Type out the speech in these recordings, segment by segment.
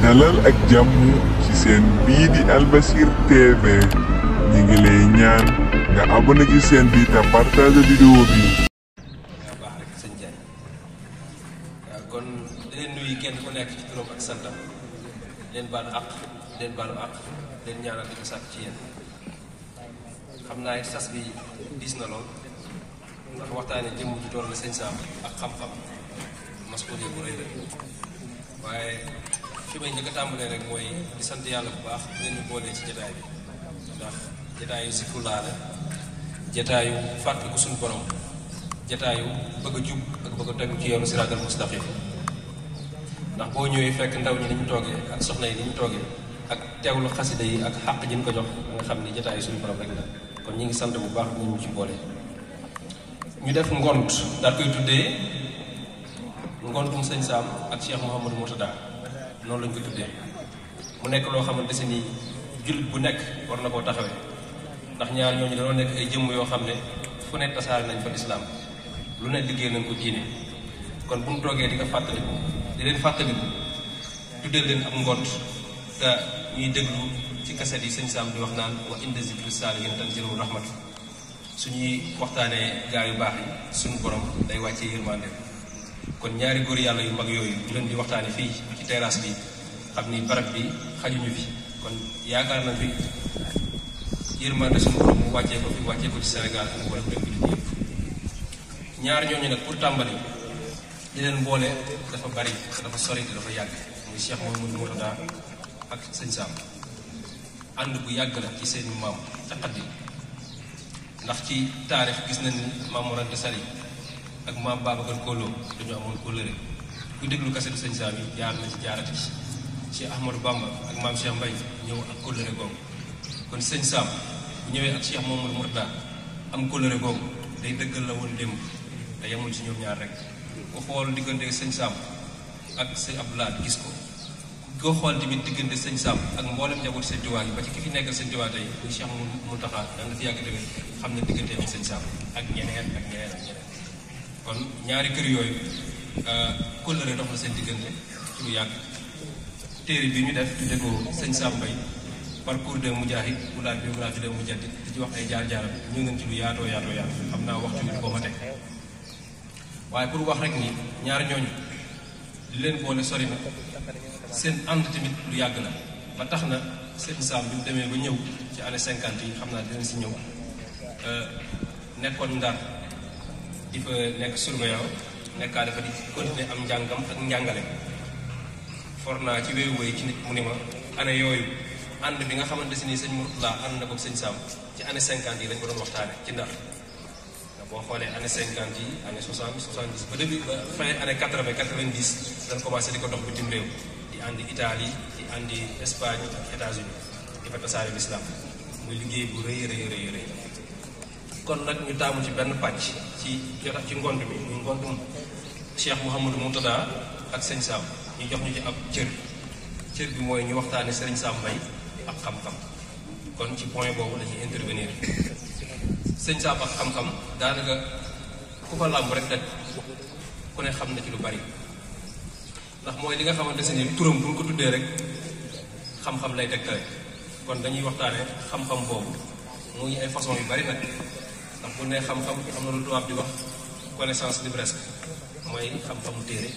dalal ak jàmm ci seen bii di Albasir TV ñi ngi lay ñaan nga abonné ci seen bi te partage vidéo bi. baax rek sëñ Diagne kon leen nuyu kenn ku nekk ci turam ak santam leen baalu àq leen ñaanal di ko sàkk ci yéen xam naa it sas bi diis na lool ndax waxtaane jëmm ji doon la sëñ Sam ak xam-xam masuuliya bu rëy la waaye fi may njëkk a tàmbalee rek mooy di sant yàlla bu baax ngeen ñu boolee ci jataay bi ndax jataayu si fulaale jataayu fàttaliku suñu borom jataayu bëgg a jub ak bëgg a tegu ci yoonu siraatal mustaqim ndax boo ñëwee fekk ndaw ñi ni ñu toogee ak soxna yi ni ñu toogee ak teewlu xasida yi ak xàq ji ñu ko jox nga xam ni jataayu suñu borom rek la kon ñi ngi sant bu baax ñu ci boole. ñu def ngont daal koy tuddee ngontum sëñ Sam ak Cheikh Mouhamadou Mourtada noonu lañ ko tuddee mu nekk loo xamante si ni jullit bu nekk war na koo taxawee ndax ñaar ñooñu dañoo nekk ay jëmm yoo xam ne fu ne tasaare nañ fa lislaam lu ne liggéey nañ ko diine kon bu ñu toogee di ko fàttaliku di leen fàttaliku tuddee leen am ngont te ñuy déglu ci kaset yi sëñ Sam di wax naan wa inda zikri saalihiin tanzilu rahmat suñuy waxtaanee gaa yu baax yi suñu borom day wàccee yërmande kon ñaari góor yàlla yu mag yooyu ñu leen di waxtaane fii ci terrasse bi xam ni barab bi xajuñu fi kon yaakaar na fi yërmande suñu borom mu wàccee ko ci Sénégal ak wala dëkk bi yëpp ñaar ñooñu nag pour tàmbali di leen boole dafa bari te dafa sori te dafa yàgg muy Cheikh Mouhamadou Mourtada ak sëñ Sam ànd bu yàgg la ci seen maam ca Xaddim ndax ci taarix gis nañ ni maam Mor Anta Sali ak maam Babacar Kolo dañu amoon kóllëre ku déglu kasetu sëñ Sam yi jaar na ci jaarati Cheikh Ahmadou Bamba ak maam Cheikh Mbaye ñëw ak kóllëre googu kon sëñ Sam bu ñëwee ak Cheikh Mouhamadou Mourtada am kóllëre googu day dëggal la woon démb te yemul ci ñoom ñaar rek ku xool diggante sëñ Sam ak sëñ Abdoulaye gis ko koo xool tamit diggante sëñ Sam ak mboolem njaboot sëñ Tuubaa yi ba ci ki fi nekkal sëñ Tuubaa tey muy Cheikh Mountakha danga fi yàgg tamit xam ne diggante ak sëñ Sam ak ñeneen kon ñaari kër yooyu kóllëre dox na seen diggante ci lu yàgg téere bi ñu def tudde ko sëñ Sam Mbaye parcours de Moujahid bu laal biographie de Mujaddid di ci wax ay jaar-jaaram ñu ngeen ci lu yaatoo xam naa waxtu bi du ko mate waaye pour wax rek ni ñaar ñooñu li leen boole sori na seen ànd tamit lu yàgg la ba tax na sëñ Sam bi mu demee ba ñëw ci année 50 yi xam naa dinañ si ñëw nekkoon Ndar di fa nekk surveillant nekkaa dafa di continuer am njàngam ak njàngale for naa ci wéewu ci nit mu ni ma année yooyu ànd bi nga xamante si ni sëñ Mourtada ànd na ko sëñ Sam ci année 50 yi lañ ko doon waxtaane ci Ndar boo xoolee année 50 yi année 60 70 ba début ba fin année 80 90 dañ commencé di ko dox bitim réew di àndi Italie di àndi Espagne ak États-Unis di fa tasaare l'islam muy liggéey bu rëy kon nag ñu taamu ci benn pàcc ci ngont bi muy ngontum Cheikh Mouhamadou Mourtada ak sëñ Sam ñu jox ñu ci ab cër bi mooy ñu waxtaane sëriñ Sam Mbaye ak xam-xam kon ci point boobu la ñuy intervenir sëñ Sam ak xam-xam daanaka ku ko làmb rek daj ku ne xam na ci lu bari ndax mooy li nga xamante ne ni turam bu ñu ko tuddee rek xam-xam lay tegtale kon dañuy waxtaane xam-xam boobu muy ay façon yu bari nag ndax bu ne xam-xam am na lu tubaab di wax connaissance livresque mooy xam-xamu téere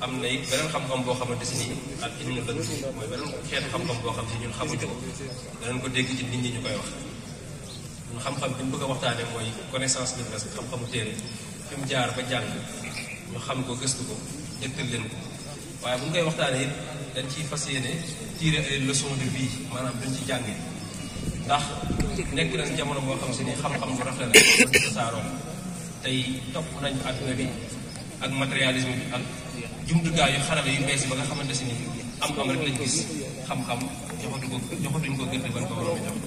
am na it beneen xam-xam boo xamante si nii ak ilmu lënd mooy beneen xeetu xam-xam boo xam si ñun xamuñu ko danañ ko dégg ci nit ñi ñu koy wax ñun xam-xam bi ñu bëgg a waxtaane mooy connaissance livresque xam-xamu téere fi mu jaar ba jàng ñu xam ko gëstu ko jëttal leen ko waaye bu ñu koy waxtaane it dañ ciy fas yéene tirer ay leçons de vie maanaam duñ ci jànge ndax nekk nañ jamono boo xam si ni xam-xam bu rafet la tasaaroo tey topp nañ àdduna bi ak matérialisme bi ak jumtukaay yu xarale yu bees yi ba nga xamante si ni am rek lañ gis xam-xam joxatuñ ko gëdd ban ko waroon a jox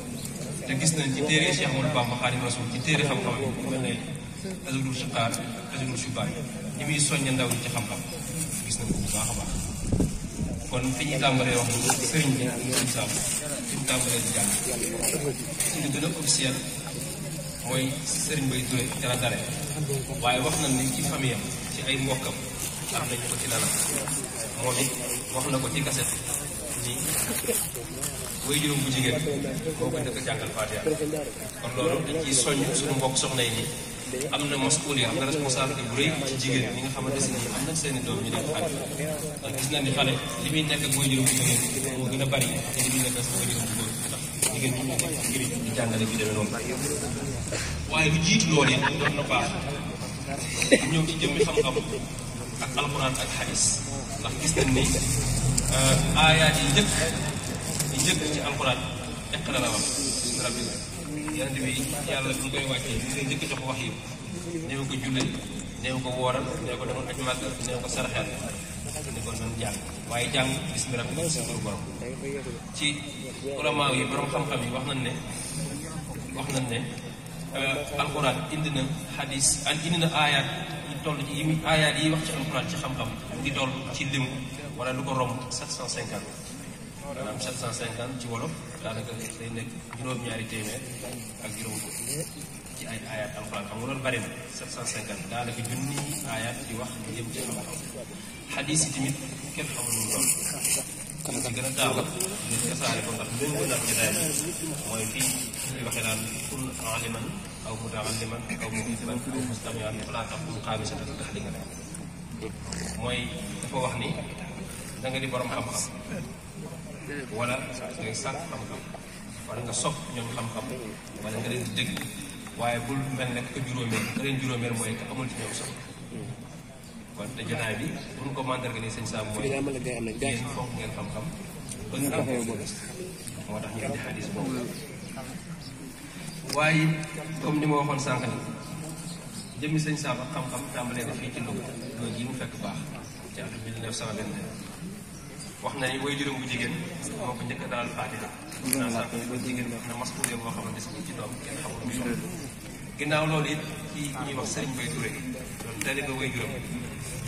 te gis nañ ci téere Cheikh Ahmadou Bamba Xaadimu Rasuul ci téere xam-xam yi ku mel ne Azurul Shiqaar Azurul Shubaar ñi muy soññe ndaw ñi ci xam-xam gis nañ ko bu baax a baax kon fi ñuy tàmbalee wax ni sëriñ bi sëriñ Sam fi ñu tàmbalee di jàng ci lu gën a officiel mooy sëriñ Mbaye Touré ca la dare waaye wax nañ ni ci famille am ci ay mbokkam am nañu ko ci dalal moom it wax na ko ci kaset ni way juróom bu jigéen moo ko njëkk a jàngal Fatiha kon loolu dañ ciy soññ suñu mbokk soxna yi nii am na masuul am na responsabilité bu rëy ci jigéen ñi nga xamante ne am nañ seen i doom ñu def xale ndax gis nañ ni xale li muy nekk ak way juróom bu jigéen moo gën a bari te li muy nekk ak way juróom bu góor ndax jigéen ñi nekk ngir di jàngale bi demee noonu waaye lu jiitu loolu it doon na baax ñëw ci jëmmi xam-xam ak alxuraan ak xadis ndax gis nañ ni aayaat yi njëkk ci alxuraan iqra la wax rabbi yonent bi yàlla bu ñu koy wàccee ñu koy njëkk jox wax yi néew ko julle néew ko wooral néew ko demoon aj màgg néew ko saraxeel ne ko nan jàng waaye jàng bismi rabbika sa borom ci ulama yi borom xam-xam yi wax nañ ne alxuraan indi na xadis indi na aayaat yi toll ci aayaat yi wax ci alxuraan ci xam-xam di toll ci limu wala lu ko romb 750 maanaam 750 ci wolof daanaka day nekk juróom-ñaari téeméer ak juróom ko ci ay aayaat alxuraan xam nga loolu bari na 750 daanaka junni aayaat di wax lu jëm ci xam-xam xadis yi tamit kenn xamul nu mu toll li ci gën a taawa ñu tasaare ko ndax méngoo na ak jotaay mooy fii ñuy waxee naan kun aliman aw mutaalliman aw muhibban aw mustamian wala taqum xaamisatan ndax li nga def mooy dafa wax ni da nga di borom xam-xam wala ngay sàkk xam-xam wala nga sopp ñoom xam-xam wala nga leen di dégg waaye bul mel ne ko juróomeel ka leen juróomeel mooy ka amul ci ñoom sopp kon te jotaay bi bu ñu ko mandarga ni sëñ Sam mooy yéen fonk ngeen xam-xam bëgg ngeen moo tax ñu indi xadis boobu waaye comme ni ma waxoon sànq ni jëmmi sëñ Sam ak xam-xam tàmbalee na fii ci Louga Louga gi mu fekk baax ci atum 1922 wax na ni way juróom bu jigéen moo ko njëkk a dalal Fatiha naa sànq ni ba jigéen na maskuule boo xamante si ci doom kenn xamul muy doom ginnaaw loolu it ci ñuy wax Serigne Bay Touré loolu teel nga way juróom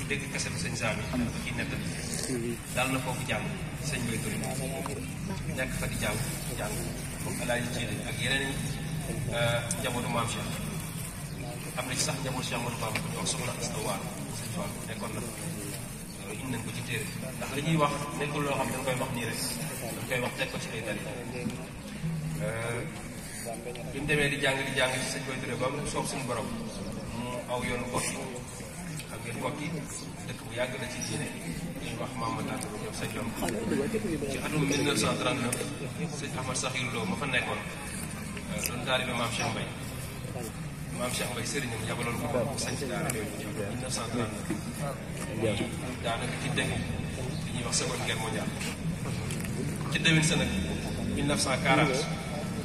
dégg kese bi sëñ Sam yi ko ciy nettali dal na foofu jàng sëñ Bay Touré nekk fa di jàng moom alaaji ci ak yeneen njabootu maam Cheikh am na ci sax njabootu Cheikh Amadou Bamba ñu wax soxna Asta Waar sëñ Fall nekkoon na loolu indi nañ ko ci téere ndax li ñuy wax nekkul loo xam ne dañ koy wax nii rek dañ koy wax teg ko ci ay dali bi mu demee di jàng ci sëñ Bay Touré ba mu soob suñu borom mu aw yoonu Kokki ak ngeen Kokki dëkk bu yàgg la ci diine ñuy wax Mamadou ñoom sëñ Jom ci atum 1939 sëñ Ahmad Sakhir Lo ma fa nekkoon doon taalibe maam Cheikh Mbaye sëriñam yabaloon ko sañ ci daara yooyu 1939 daanaka ci dégg li ñuy wax seconde guerre mondiale ci déwén sa nag 1940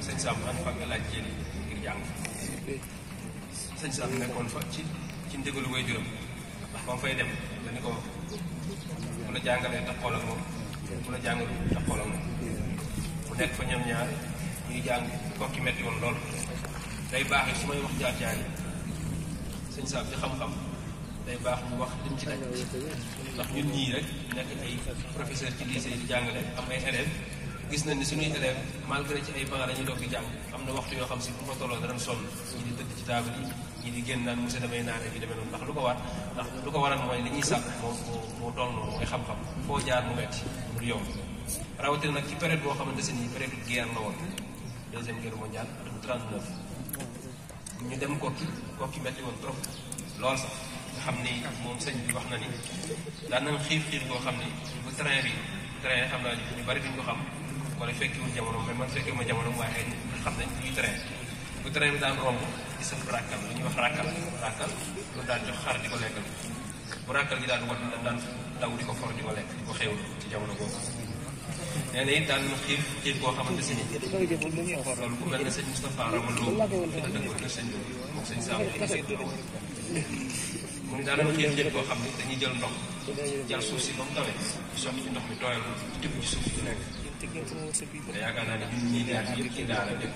sëñ Sam ànd fa ak laaj jéeli ngir jàng sëñ Sam nekkoon fa ci ndigalu way juróom ndax ba mu fay dem dañu ko bu la jàngalee taxool ak moom bu la jàngalu taxool ak moom mu nekk fa ñoom ñaar ñuy jàng Kokki metti woon lool day baax su may wax jaar-jaar yi sëñ Sam ci xam-xam day baax ñu wax liñ ci daj ndax ñun ñii rek nekk ay professeur ci lycée di jàngale am ay élèves gis nañ ni suñuy élèves malgré ci ay banc dañuy doog di jàng am na waxtu yoo xam si bu fa tolloo danañ sonn ñi di tëdd ci table yi ñi di génn naan monsieur damay naane bi demee noonu ndax lu ko waral mooy li ñuy sàkk moo toll noonu mooy xam-xam foo jaar mu metti mu du yomb rawatina nag ci période boo xamante ne nii période guerre la woon deuxième guerre mondiale atum 39 ñu dem Kokki metti woon trop lool sax nga xam ni moom sëñ bi wax na ni daan nañ xiif boo xam ni bu train xam naa ñu bari duñ ko xam wala fekkiwul jamono mais man fekkee ma jamono waaye xam nañ ñuy train bu train bi daan romb di sëf ràkkal lu ñuy wax ràkkal lu daan jox xar di ko lekkal bu ràkkal gi daan wat daan daw di ko for di ko lekk di ko xewlu ci jamono boobu nee na it daan na xiif boo xamante si ni loolu ku mel ne sëñ Moustapha Ramallo fi la dëkkoon kër sëñ moom sëñ Sam mu ni daan na xiif boo xam ne dañuy jël ndox jël suuf si ba mu tawee sotti ci ndox mi tooyal tibb ci suuf yu nekk te yaakaar naa ne ñun ñii jaar yëpp ci daara def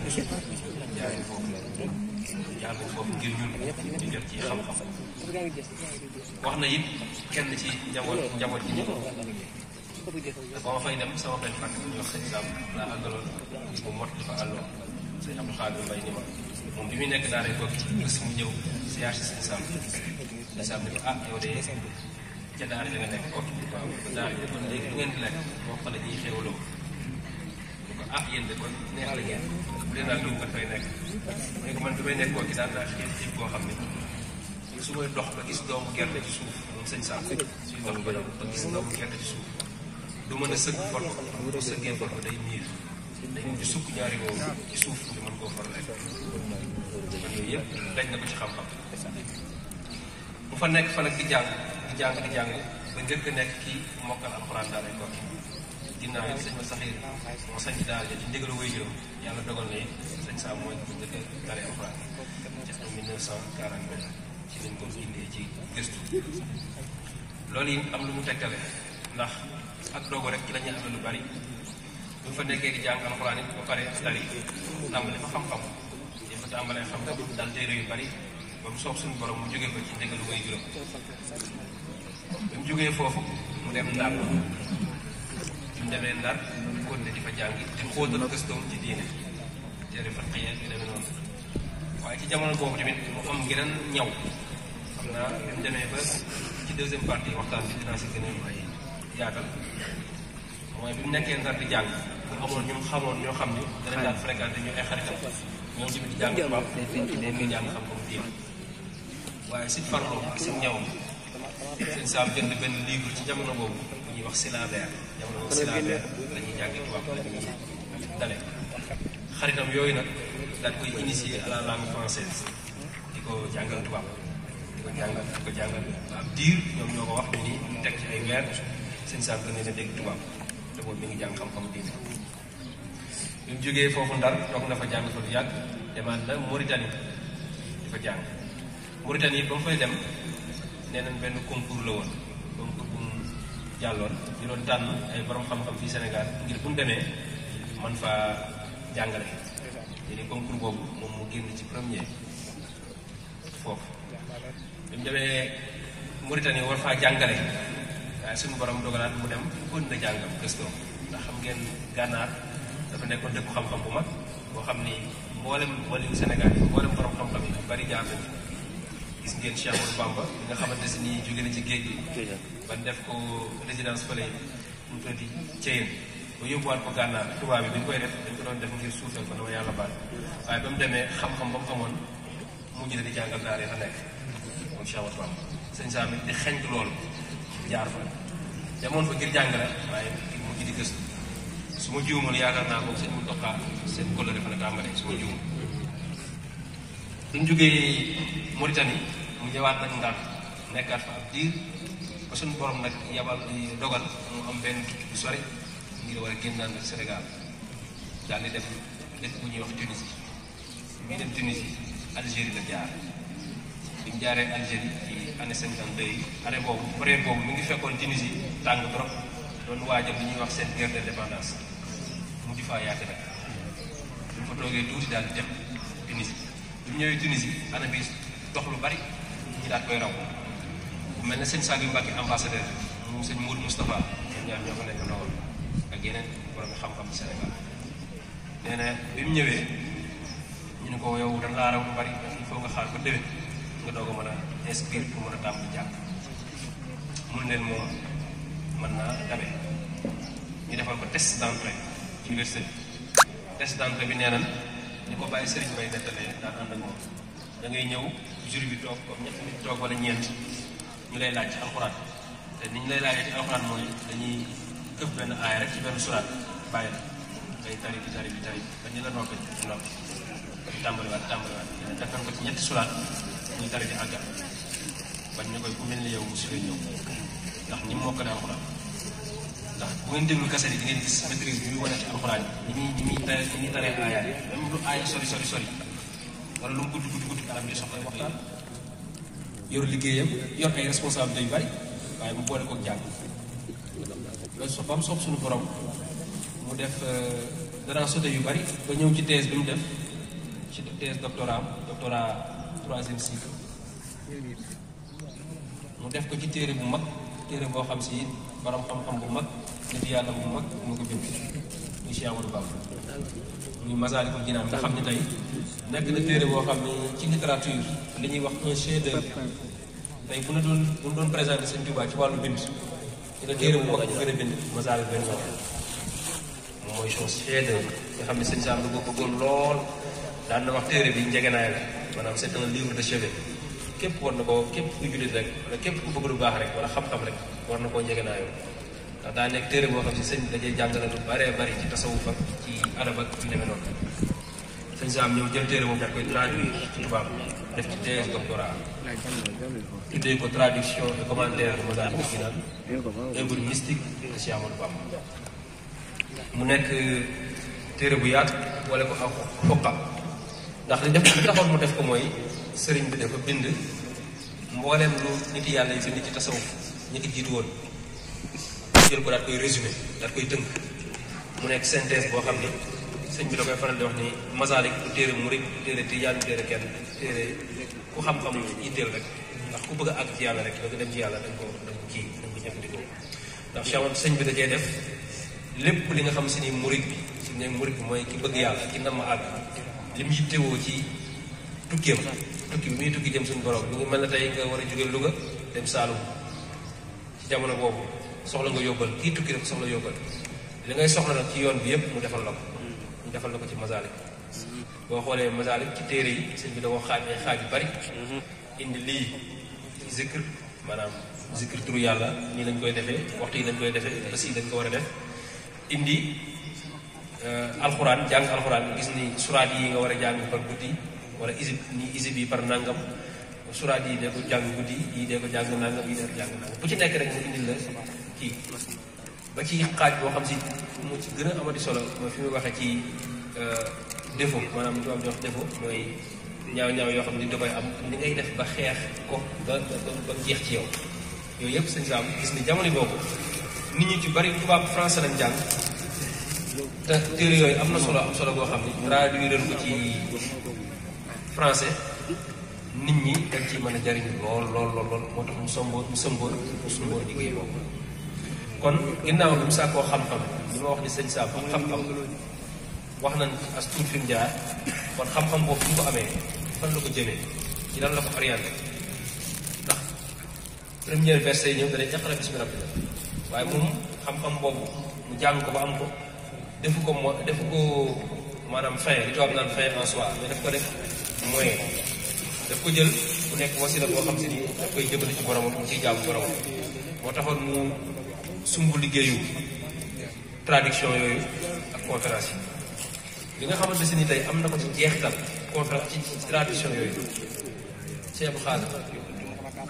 jaar nañ foofu ngir ñun ñu jot ci xam-xam wax na it kenn ci njaboot ji ba ma fay dem sama benn fàkk bu ñuy wax sëñ Sam laa àggaloon gis mu mot dafa àlloon sëñ Abdou Khadir Mbaye ni ma moom bi muy nekk daara Kokki gis mu ñëw siyaar si sëñ Sam ne ko yow de ca daara ja nga nekk kooku waaw daara ja kon léegi lu ngeen di lekk moo xam ne ñuy xéwaloo ko yéen de kon neex la ngeen bu dee daal dugg nga fay nekk mais man bi may nekk kooku daan naa xiif boo xam ne su may dox ba gis doomu gerte ci suuf moom sëñ Sam suy dox ba gis doomu gerte ci suuf du mën a sëgg for ko bu sëggee for ko day miir day mujj sukk ñaari woowu ci suuf nga mën koo for lekk man yooyu yëpp dañ na ko ci xam-xam bu fa nekk fa nag di jàng ba njëkk a nekk kii mokkal alxuraan daal ko ginnaaw yi sëñ ma saxiir moo sañ daal ja ci ndigalu wéy juróom yàlla dogal na it sëñ Sam mooy bu njëkk a tari alxuraan ci 1940 ci nañ ko indee ci gëstu loolu yi am lu mu tegtale ndax ak dogo rek ci la ñuy amee lu bari bu fa nekkee di jàng alxuraan it ba pare tari tàmbale fa xam-xam dafa tàmbalee xam-xam daal téere yu bari ba mu soob suñu borom mu jógee ko ci ndigalu wéy juróom bi mu jógee foofu mu dem Ndar bi mu demee Ndar kon ne di fa jàng di xóotal gëstoom ci diine téere fa xëyee yu demee noonu waaye ci jamono boobu tamit mu am geneen ñaw xam naa bi mu demee ba ci deuxième partie waxtaan bi dinaa si gën a ay yaatal mooy bi mu nekkee Ndar di jàng mu amoon ñu xamoon ñoo xam ni danañ daan fréquenté ñu ay xaritam ñoom tamit di jàng tubaab muy jàng xam-xam diine waaye si farloo ak si ñawam sëñ Sam jënd benn livre ci jamono boobu bu ñuy wax syllabaire jamono boobu syllabaire la ñuy jàngee tubaab la ñuy dale xaritam yooyu nag daal koy initier à la langue française di ko jàngal tubaab di ko jàngal ab diir ñoom ñoo ko wax ni ñu teg ci ay weer sëñ Sam gën leen a dégg tubaab te boobu mi ngi jàng xam-xam diine bi mu jógee foofu Ndar toog na fa jàng fa lu yàgg demaat na Mauritanie di fa jàng Mauritanie ba mu fay dem nee nañ benn concours la woon concours bu mu jàlloon ñu doon tànn ay borom xam-xam fii Sénégal ngir bu mu demee man faa jàngale ñu ne concours boobu moom mu génn ci premier foofu bi mu demee Mauritanie war faa jàngale waaye suñu borom dogalaat mu dem kon na jàngam gëstoo ndax xam ngeen gànnaar dafa nekkoon dëkku xam-xam bu mag boo xam ni mboolem waliyu Sénégal yi mboolem borom xam-xam yi bari jaar nañ gis ngeen Cheikh Ahmadou Bamba bi nga xamante si nii jóge na ci géej gi ban def ko résidence fële ñu tuddati Thiéyène ba yóbbuwaat ko gànnaar tubaab bi bi ñu koy def dañ ko doon def ngir suufal ko dama yàlla baal waaye ba mu demee xam-xam ba mu amoon mujj na di jàngal daara fa nekk moom Cheikh Ahmadou Bamba sëñ Sam it di xeñtu loolu jaar fa demoon fa ngir jàng la waaye ngir mujj di gëstu su ma jiwumoon yaakaar naa ko seen mu doxaa seen kóllëre fa la tàmbalee su ma jiwum bi mu jógee Mauritanie mu ñëwaat nag Ndar nekkaat fa ab diir ba suñu borom nag yabal dogal mu am benn tukki bu sori ngir war a génnaan nag Sénégal daal di def dëkk bu ñuy wax Tunisie bi dem Tunisie Algérie la jaar bi mu jaaree Algérie ci année 52 yi année boobu période boobu mi ngi fekkoon Tunisie tàng trop doon waajal li ñuy wax seen guerre d'indépendance mu di faa yàgg nag bu fa toogee tuuti daal di dem Tunisie bi mu ñëwee Tunisie année bi dox lu bari ñi daal koy raw bu mel ne sëñ Saliou Mbacké ambassadeur mu sëñ Mourou Moustapha ñoom ñaar ñoo ko nekk ndawal ak yeneen borom xam-xam ci Sénégal nee na bi mu ñëwee ñu ne ko yow dañ laa raw lu bari il faut nga xaar ba déwén nga doog a mën a inscrire pour mën a tàmbali jàng mun leen moom mën naa dabe ñu defal ko test d'entrée ci université bi test d'entrée bi nee nañ ñu ko bàyyi Serigne Bay nettalee daan ànd ak moom da ngay ñëw jury bi toog comme ñett nit toog wala ñeent ñu lay laaj ci alxuraan te ni ñu lay laajee ci alxuraan mooy dañuy këpp benn aaya rek ci benn suraat bàyyi la ngay tari bi tari bi tari ba ñu la noppee ci noppi tàmbaliwaat defal ko ci ñetti suraat ñuy tari di àggal bañ ñu koy ku mel ni yow mosu lay ñëw ndax ñi mokkale alxuraan ndax bu ngeen déglu kase yi di ngeen gis maîtrise bi muy wane ci alxuraan yi ni muy taree aayaat yi même lu aaya sori wala lu mu gudd kanam di soxla waxtaan yor liggéeyam yor ay responsabilités yu bari waaye mu boole koog jàng loolu ba mu soob suñu borom mu def dara sote yu bari ba ñëw ci thèse bi mu def ci thèse doctorat 3e cycle mu def ko ci téere bu mag téere boo xam si borom xam-xam bu mag nit yàlla bu mag mu ko bind muy Cheikh Ahmadou Bamba muy Masaalikul Jinaan nga xam ne tey nekk na téere boo xam ne ci littérature li ñuy wax un chef-d'œuvre tey bu ñu doon présenté sëñ Tuubaa ci wàllu bind dina téere bu mag bu gën a bind Masaalik benn moom mooy chose seede nga xam ne sëñ Saam da ko bëggoon lool daan na wax téere bi njegenaay la maanaam c'est un livre de chevet képp war na ko képp ku jullit rek wala képp ku bëgg lu baax rek wala xam-xam rek war na koo njegenaayoo ndax daa nekk téere boo xam si sëñ bi dajee jàngale lu baree bari ci tasawuf ak ci adab ak yu demee noonu sëñ Saam ñëw jël téere boobu daal koy traduire ci tubaab def ci thèse doctorat tuddee ko traduction et commentaire de Masaalikul Jinaan œuvre mystique de Cheikh Ahmadou Bamba mu nekk téere bu yaatu wala ko ak xoqam ndax li taxoon mu def ko mooy sëriñ bi dafa bind mbooleem lu nit yàlla yi fi nit ci tasawuf ñi ko jiitu woon jël ko daal koy résumé daal koy tënk mu nekk synthèse boo xam ni sëñ bi da koy faral di wax ni Masaalik du téere murid du téere tijaan du téere kenn téere ku xam-xam yitteel rek ndax ku bëgg a àgg ci yàlla rek bëgg dem ci yàlla dañ ko jëfandikoo ndax sëñ bi da cee def lépp li nga xam si ni murid bi su ne murid bi mooy ki bëgg yàlla ki nam ma àgg li mu yittewoo ci tukki bi muy tukki jëm suñu borom mi ngi mel ne tey nga war a jóge Louga dem Saalum ci jamono boobu soxla nga yóbbal kii tukki rek soxla yóbbal li ngay soxla nag ci yoon bi yëpp mu defal la ko ñu defal la ko ci Masaalik boo xoolee Masaalik ci téere yi sëñ bi da ko xaaj ay xaaj yu bari indi lii zikr maanaam zikr turu yàlla nii lañ koy defee waxtu yi lañ koy defee bés yi dañ ko war a def indi alxuraan jàng alxuraan gis ni suraat yi nga war a jàng par guddi wala isib yi par nangam suraat yi dee ko jàng guddi yi dee ko jàng nangam yi dee ko jàng nangam bu ci nekk rek mu indil la kii ba ci xaaj boo xam si mu ci gën a amati solo mooy fi muy waxee ci défaut maanaam li tubaab di wax défaut mooy ñaaw-ñaaw yoo xam ne da koy am ni ngay def ba xeex ko ba jeex ci yow yooyu yëpp sëñ Saam gis ni jamono boobu nit ñi ci bari tubaab français lañ jàng te téere yooyu am na solo boo xam ne traduire ko ci français nit ñi dañ ci mën a jariñu lool moo tax mu sëmboor liggéey boobu kon ginnaaw bi mu sàkkoo xam-xam li ma wax ni sëñ Saam xam-xam wax nañ as tuut fi mu jaar kon xam-xam boobu fi mu ko amee fan la ko jëmee ci lan la ko orienté ndax première verset yi ñëw danay iqra bismi rabbika waaye moom xam-xam boobu mu jàng ko ba am ko defu ko maanaam fin li tubaab naan fin en soi mais daf ko def moyen daf ko jël bu nekk wasila boo xam si ni daf koy jëmale ci boromam mu ciy jaamu boromam moo taxoon mu sumb liggéeyu traduction yooyu ak conférence yi li nga xamante si ni tey am na ko ci jeexital conférence ci traduction yooyu Cheikh Abdou Khadre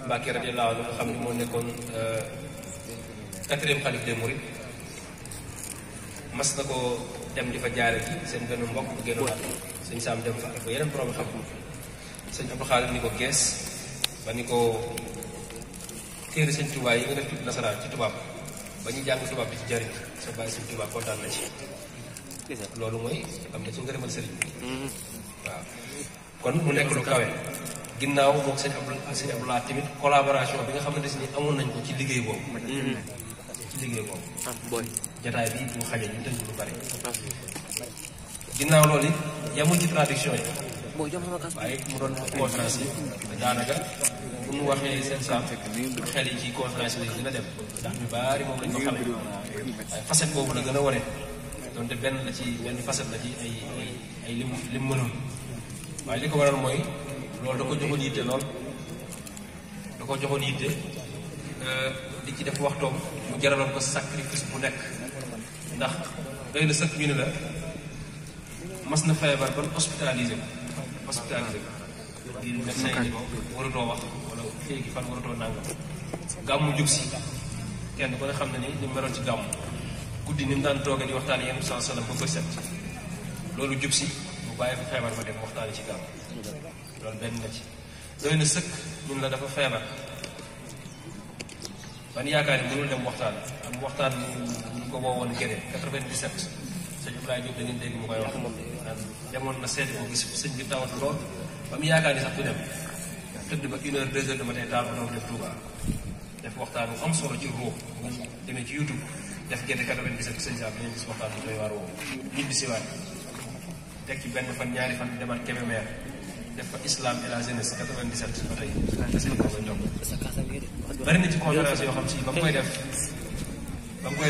Mbacké radiyallahu anhu nga xam ne moo nekkoon 4e xalif des mourides mas na ko dem di fa jaare ci seen benn mbokk bu génnoon sëñ Saam dem fa ak yeneen borom xam-xam sëñ Abdou Khadre ni ko gees ba ni ko téere sëñ Tuubaa yi nga def ci nasaraan ci tubaab ba ñu jàng tubaab bi ci jariñ sa bàyyi sëñ Tuubaa kontaan na ci loolu mooy am na ci ngërëmal sëriñ bi waaw kon mu nekk lu kawe ginnaaw moom sëñ Abdoulaye tamit collaboration bi nga xamante ni amoon nañ ko ci liggéey boobu jataay bi bu xaje ñu tënk lu bari ginnaaw loolu it yamul ci traduction yi waaye mu doon conférence yi daanaka bu ñu waxee seen Saam xel yi ci conférence yi dina dem ndax ñu bari moom lañ ko xamee waaye facette boobu la gën a wane donte benn facette la ci ay lim mënoon waaye li ko waral mooy loolu da ko joxoon yitte lool da ko joxoon yitte di ci def waxtoom mu jaraloon ko sacrifice bu nekk ndax doy na sëkk ñu ne la mas na feebar ba hospitalisé ko di médecin yi ko waratoo wax wala léegi fan waratoo nangam gàmmu jub si kenn ko ne xam ne ni mu meloon ci gàmmu guddi ni mu daan toogee di waxtaan yenn saa sallam ba bët set loolu jub si mu bàyyi fa feebar ba dem waxtaani ci gàmmu loolu benn na ci doy na sëkk ñun la dafa feebar ban yaakaar ni mënul dem waxtaan am waxtaan ñu ko woowoon Gédé 97 sëñ Ibrahima Diop da ngeen dégg mu koy wax demoon na seeti ko gis sëñ bi tawat lool ba mu yaakaar ni sax du dem tëdd ba 1 heure 2 heures de matin taal ko doon def Touba def waxtaan bu am solo ci ruux bu demee ci YouTube def Gédé 97 sëñ Saam dañuy gis waxtaan bu doy waar woowu ñibbi si waat teg ci benn fan ñaari fan demaat Kébémer def fa islam et la jeunesse 97 ba tey sëñ ko ba ñom bari na ci conférence yoo xam si ba mu koy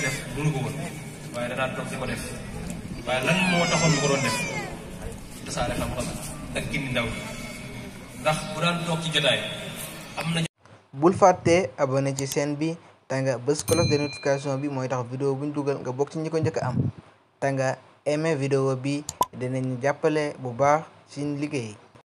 def mënu ko woon waaye danaa toog di ko def waaye lan moo taxoon mu ko doon def tasaare xam-xam ak gindi ndaw ndax bu daan toog ci jotaay am na. bul fàtte abonné ci chaîne bi te nga bës cloche de notification bi mooy tax vidéo buñ dugal nga bokk ci ñi ko njëkk a am te nga aimé vidéo bi dinañ jàppale bu baax ci liggéey.